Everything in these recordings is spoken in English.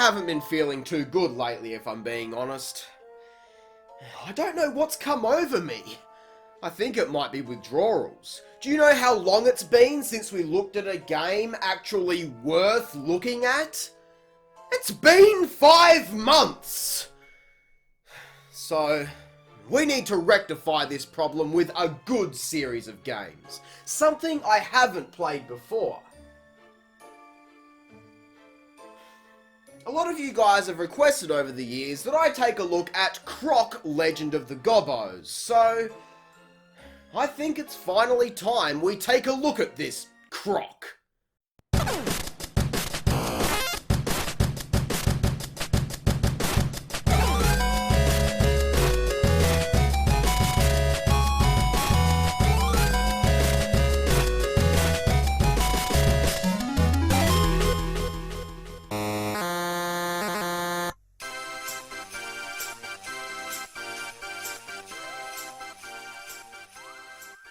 haven't been feeling too good lately, if I'm being honest. I don't know what's come over me. I think it might be withdrawals. Do you know how long it's been since we looked at a game actually worth looking at? It's been 5 months! So, we need to rectify this problem with a good series of games. Something I haven't played before. A lot of you guys have requested over the years that I take a look at Croc Legend of the Gobbos, so I think it's finally time we take a look at this Croc.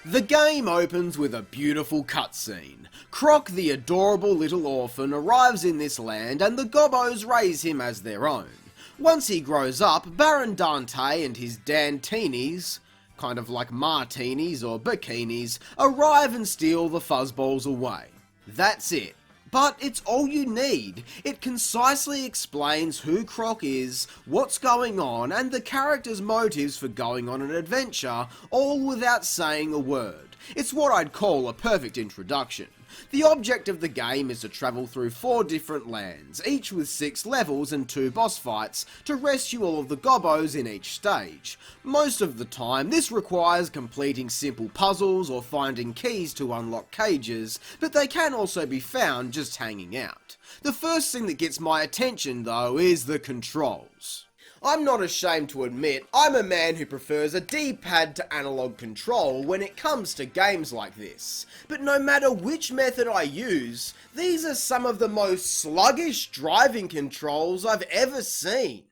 The game opens with a beautiful cutscene. Croc, the adorable little orphan, arrives in this land and the Gobbos raise him as their own. Once he grows up, Baron Dante and his Dantinis, kind of like martinis or bikinis, arrive and steal the fuzzballs away. That's it. But it's all you need. It concisely explains who Croc is, what's going on, and the character's motives for going on an adventure, all without saying a word. It's what I'd call a perfect introduction. The object of the game is to travel through 4 different lands, each with 6 levels and 2 boss fights, to rescue all of the Gobbos in each stage. Most of the time, this requires completing simple puzzles or finding keys to unlock cages, but they can also be found just hanging out. The first thing that gets my attention, though, is the controls. I'm not ashamed to admit, I'm a man who prefers a D-pad to analog control when it comes to games like this. But no matter which method I use, these are some of the most sluggish driving controls I've ever seen.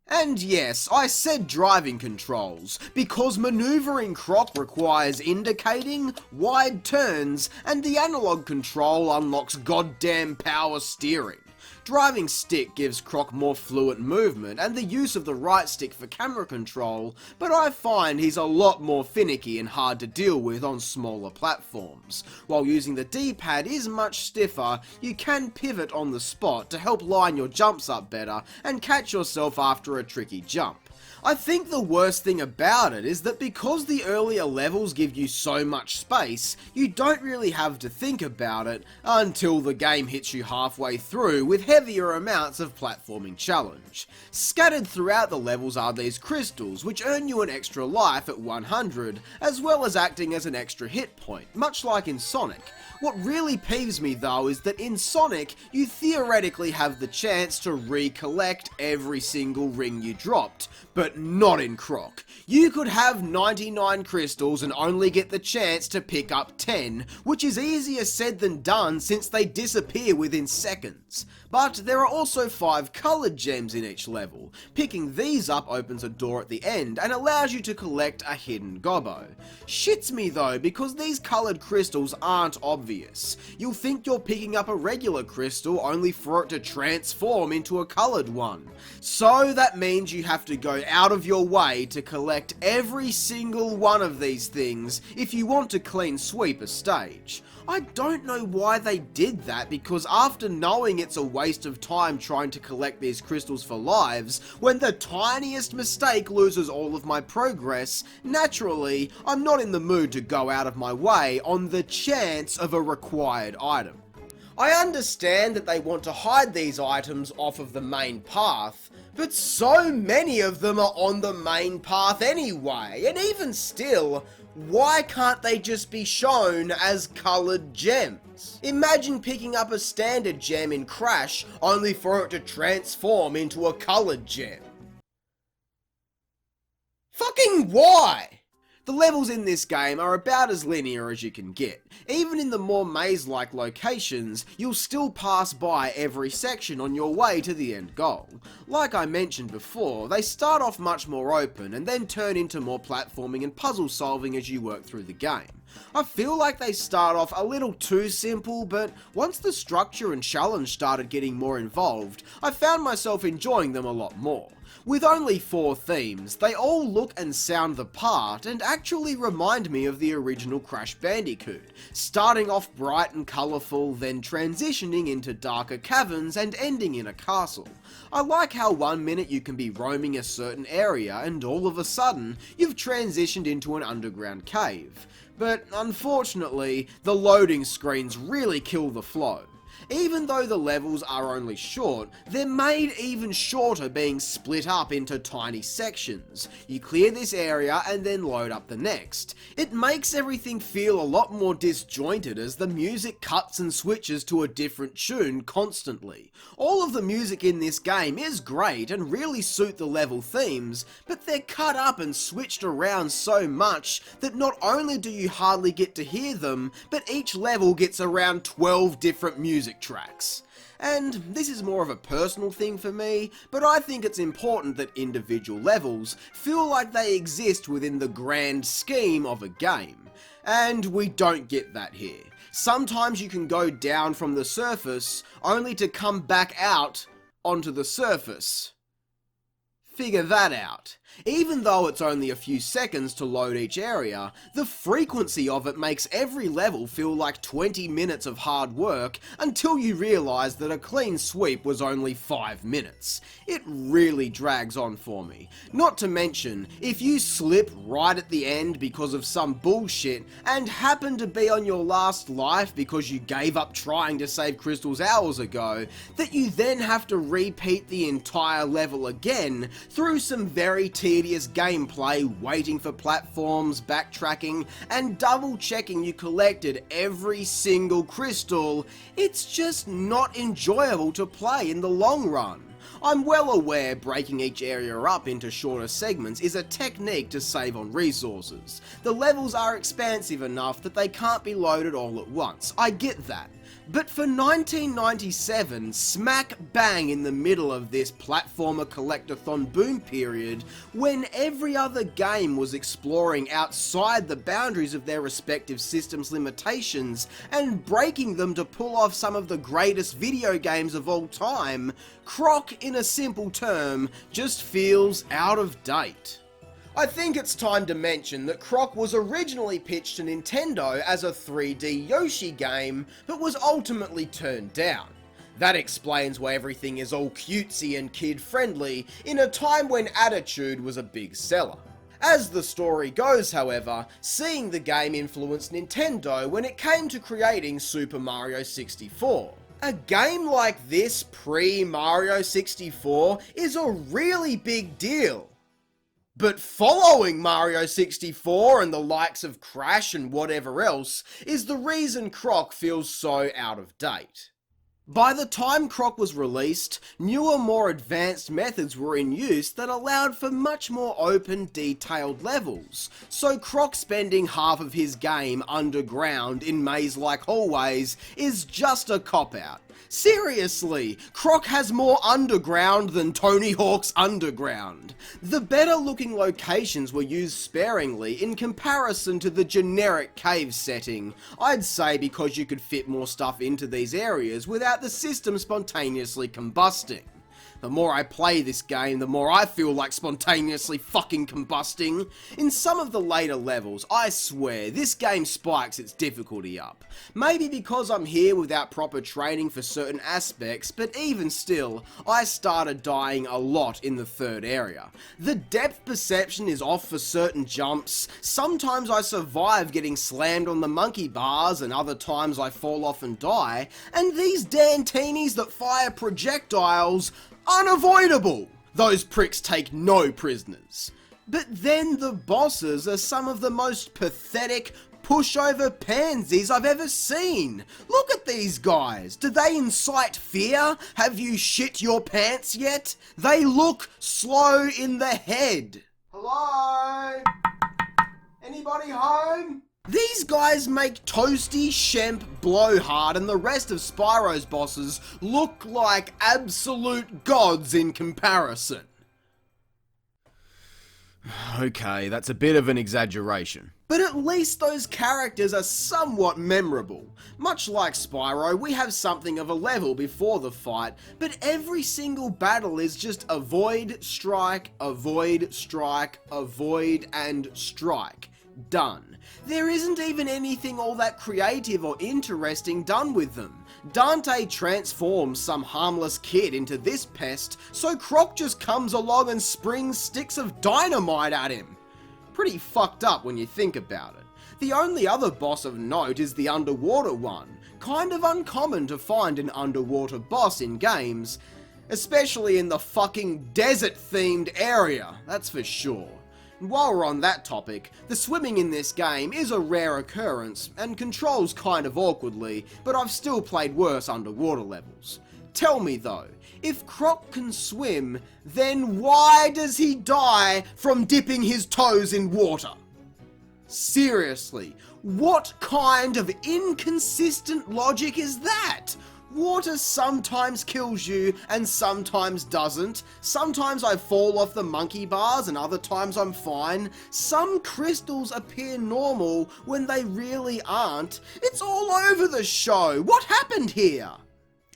And yes, I said driving controls, because manoeuvring Croc requires indicating, wide turns, and the analog control unlocks goddamn power steering. Driving stick gives Croc more fluent movement and the use of the right stick for camera control, but I find he's a lot more finicky and hard to deal with on smaller platforms. While using the D-pad is much stiffer, you can pivot on the spot to help line your jumps up better and catch yourself after a tricky jump. I think the worst thing about it is that because the earlier levels give you so much space, you don't really have to think about it until the game hits you halfway through with heavier amounts of platforming challenge. Scattered throughout the levels are these crystals, which earn you an extra life at 100, as well as acting as an extra hit point, much like in Sonic. What really peeves me though is that in Sonic, you theoretically have the chance to recollect every single ring you dropped, but not in Croc. You could have 99 crystals and only get the chance to pick up 10, which is easier said than done since they disappear within seconds. But there are also 5 coloured gems in each level. Picking these up opens a door at the end and allows you to collect a hidden Gobbo. Shits me though, because these coloured crystals aren't obvious. You'll think you're picking up a regular crystal only for it to transform into a coloured one. So that means you have to go out of your way to collect every single one of these things if you want to clean sweep a stage. I don't know why they did that, because after knowing it's a waste of time trying to collect these crystals for lives, when the tiniest mistake loses all of my progress, naturally, I'm not in the mood to go out of my way on the chance of a required item. I understand that they want to hide these items off of the main path, but so many of them are on the main path anyway, and even still, why can't they just be shown as coloured gems? Imagine picking up a standard gem in Crash only for it to transform into a coloured gem. Fucking why? The levels in this game are about as linear as you can get. Even in the more maze-like locations, you'll still pass by every section on your way to the end goal. Like I mentioned before, they start off much more open and then turn into more platforming and puzzle solving as you work through the game. I feel like they start off a little too simple, but once the structure and challenge started getting more involved, I found myself enjoying them a lot more. With only 4 themes, they all look and sound the part and actually remind me of the original Crash Bandicoot, starting off bright and colourful, then transitioning into darker caverns and ending in a castle. I like how one minute you can be roaming a certain area and all of a sudden you've transitioned into an underground cave. But unfortunately, the loading screens really kill the flow. Even though the levels are only short, they're made even shorter being split up into tiny sections. You clear this area and then load up the next. It makes everything feel a lot more disjointed as the music cuts and switches to a different tune constantly. All of the music in this game is great and really suit the level themes, but they're cut up and switched around so much that not only do you hardly get to hear them, but each level gets around 12 different music tracks. And this is more of a personal thing for me, but I think it's important that individual levels feel like they exist within the grand scheme of a game. And we don't get that here. Sometimes you can go down from the surface only to come back out onto the surface. Figure that out. Even though it's only a few seconds to load each area, the frequency of it makes every level feel like 20 minutes of hard work until you realise that a clean sweep was only 5 minutes. It really drags on for me. Not to mention, if you slip right at the end because of some bullshit and happen to be on your last life because you gave up trying to save crystals hours ago, that you then have to repeat the entire level again through some very tedious gameplay, waiting for platforms, backtracking, and double checking you collected every single crystal, it's just not enjoyable to play in the long run. I'm well aware breaking each area up into shorter segments is a technique to save on resources. The levels are expansive enough that they can't be loaded all at once, I get that. But for 1997, smack bang in the middle of this platformer collectathon boom period, when every other game was exploring outside the boundaries of their respective systems' limitations and breaking them to pull off some of the greatest video games of all time, Croc, in a simple term, just feels out of date. I think it's time to mention that Croc was originally pitched to Nintendo as a 3D Yoshi game, but was ultimately turned down. That explains why everything is all cutesy and kid-friendly in a time when attitude was a big seller. As the story goes, however, seeing the game influenced Nintendo when it came to creating Super Mario 64. A game like this pre-Mario 64 is a really big deal. But following Mario 64 and the likes of Crash and whatever else is the reason Croc feels so out of date. By the time Croc was released, newer, more advanced methods were in use that allowed for much more open, detailed levels, so Croc spending half of his game underground in maze-like hallways is just a cop-out. Seriously, Croc has more underground than Tony Hawk's Underground. The better looking locations were used sparingly in comparison to the generic cave setting, I'd say because you could fit more stuff into these areas without the system spontaneously combusting. The more I play this game, the more I feel like spontaneously fucking combusting. In some of the later levels, I swear, this game spikes its difficulty up. Maybe because I'm here without proper training for certain aspects, but even still, I started dying a lot in the third area. The depth perception is off for certain jumps, sometimes I survive getting slammed on the monkey bars and other times I fall off and die, and these Dantinis that fire projectiles, unavoidable! Those pricks take no prisoners. But then the bosses are some of the most pathetic, pushover pansies I've ever seen. Look at these guys. Do they incite fear? Have you shit your pants yet? They look slow in the head. Hello? Anybody way home? These guys make Toasty, Shemp, Blowhard and the rest of Spyro's bosses look like absolute gods in comparison. Okay, that's a bit of an exaggeration. But at least those characters are somewhat memorable. Much like Spyro, we have something of a level before the fight, but every single battle is just avoid, strike, avoid, strike, avoid, and strike. Done. There isn't even anything all that creative or interesting done with them. Dante transforms some harmless kid into this pest, so Croc just comes along and springs sticks of dynamite at him. Pretty fucked up when you think about it. The only other boss of note is the underwater one. Kind of uncommon to find an underwater boss in games, especially in the fucking desert-themed area, that's for sure. While we're on that topic, the swimming in this game is a rare occurrence and controls kind of awkwardly, but I've still played worse underwater levels. Tell me though, if Croc can swim, then why does he die from dipping his toes in water? Seriously, what kind of inconsistent logic is that? Water sometimes kills you and sometimes doesn't. Sometimes I fall off the monkey bars and other times I'm fine. Some crystals appear normal when they really aren't. It's all over the show. What happened here?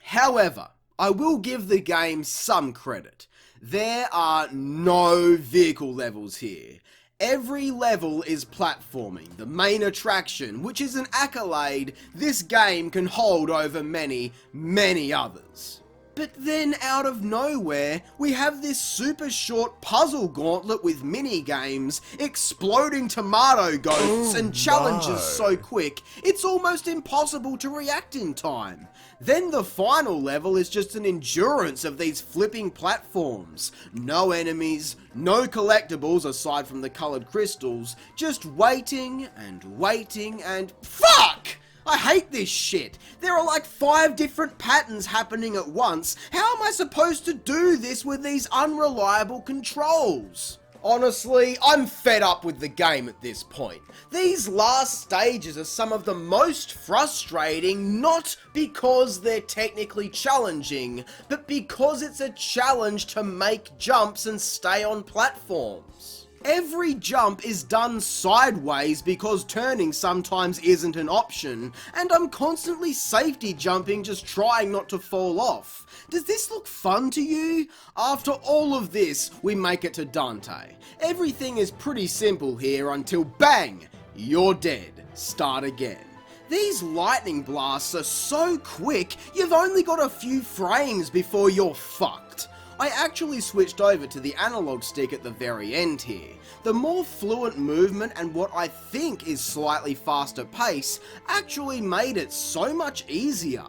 However, I will give the game some credit. There are no vehicle levels here. Every level is platforming, the main attraction, which is an accolade this game can hold over many, many others. But then out of nowhere, we have this super short puzzle gauntlet with mini-games, exploding tomato ghosts and challenges so quick, it's almost impossible to react in time. Then the final level is just an endurance of these flipping platforms. No enemies, no collectibles aside from the coloured crystals, just waiting and waiting and... FUCK! I hate this shit! There are like 5 different patterns happening at once. How am I supposed to do this with these unreliable controls? Honestly, I'm fed up with the game at this point. These last stages are some of the most frustrating, not because they're technically challenging, but because it's a challenge to make jumps and stay on platforms. Every jump is done sideways because turning sometimes isn't an option, and I'm constantly safety jumping just trying not to fall off. Does this look fun to you? After all of this, we make it to Dante. Everything is pretty simple here until bang! You're dead. Start again. These lightning blasts are so quick, you've only got a few frames before you're fucked. I actually switched over to the analog stick at the very end here. The more fluent movement and what I think is slightly faster pace actually made it so much easier,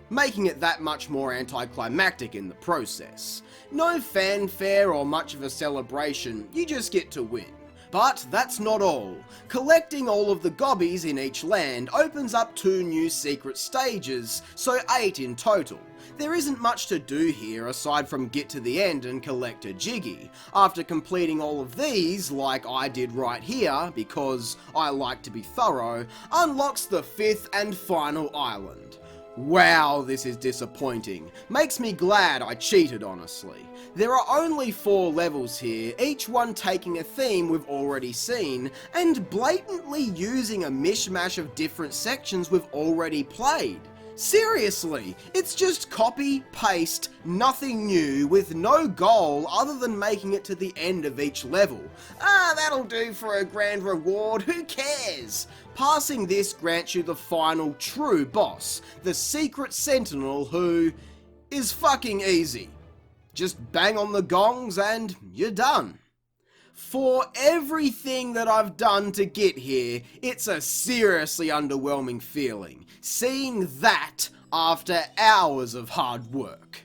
making it that much more anticlimactic in the process. No fanfare or much of a celebration, you just get to win. But that's not all. Collecting all of the Gobbos in each land opens up 2 new secret stages, so 8 in total. There isn't much to do here aside from get to the end and collect a Jiggy. After completing all of these, like I did right here, because I like to be thorough, unlocks the 5th and final island. Wow, this is disappointing. Makes me glad I cheated, honestly. There are only 4 levels here, each one taking a theme we've already seen, and blatantly using a mishmash of different sections we've already played. Seriously, it's just copy, paste, nothing new, with no goal other than making it to the end of each level. That'll do for a grand reward, who cares? Passing this grants you the final true boss, the Secret Sentinel, who is fucking easy. Just bang on the gongs and you're done. For everything that I've done to get here, it's a seriously underwhelming feeling, seeing that after hours of hard work.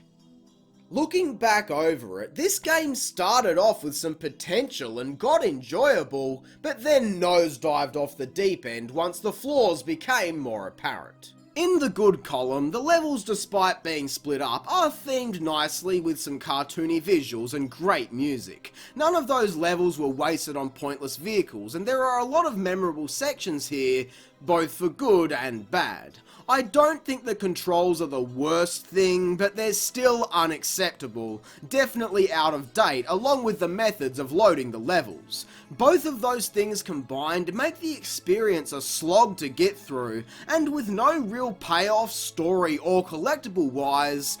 Looking back over it, this game started off with some potential and got enjoyable, but then nosedived off the deep end once the flaws became more apparent. In the good column, the levels, despite being split up, are themed nicely with some cartoony visuals and great music. None of those levels were wasted on pointless vehicles, and there are a lot of memorable sections here, both for good and bad. I don't think the controls are the worst thing, but they're still unacceptable, definitely out of date, along with the methods of loading the levels. Both of those things combined make the experience a slog to get through, and with no real payoff, story or collectible wise,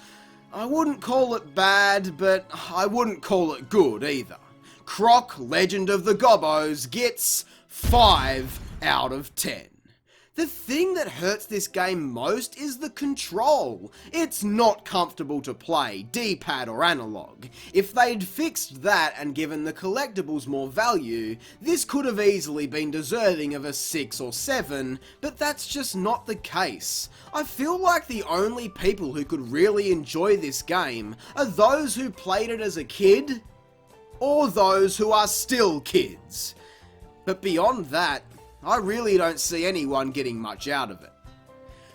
I wouldn't call it bad, but I wouldn't call it good either. Croc, Legend of the Gobbos, gets 5 out of 10. The thing that hurts this game most is the control. It's not comfortable to play, D-pad or analog. If they'd fixed that and given the collectibles more value, this could have easily been deserving of a 6 or 7, but that's just not the case. I feel like the only people who could really enjoy this game are those who played it as a kid, or those who are still kids. But beyond that, I really don't see anyone getting much out of it.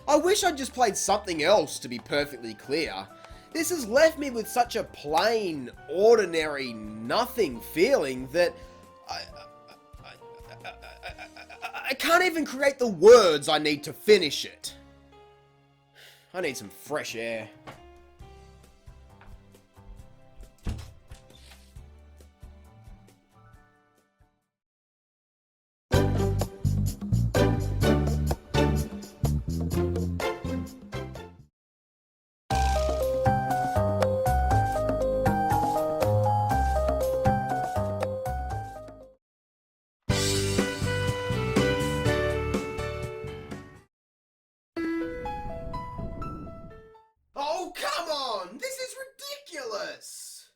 I wish I'd just played something else, to be perfectly clear. This has left me with such a plain, ordinary, nothing feeling that I can't even create the words I need to finish it. I need some fresh air. Oh, come on! This is ridiculous!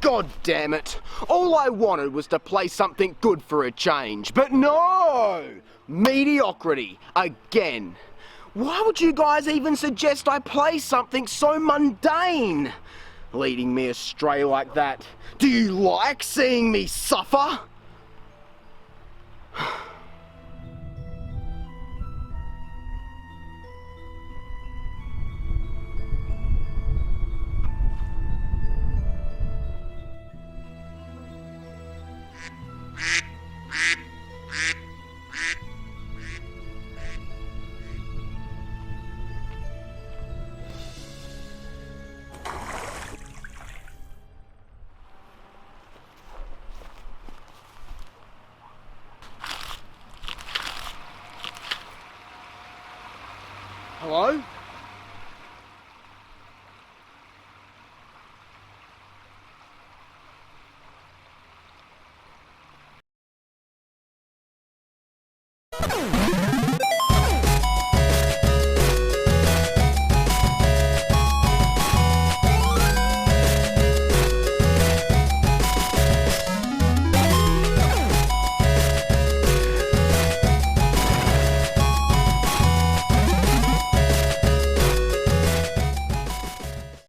God damn it. All I wanted was to play something good for a change, but no! Mediocrity, again. Why would you guys even suggest I play something so mundane? Leading me astray like that. Do you like seeing me suffer? Hello?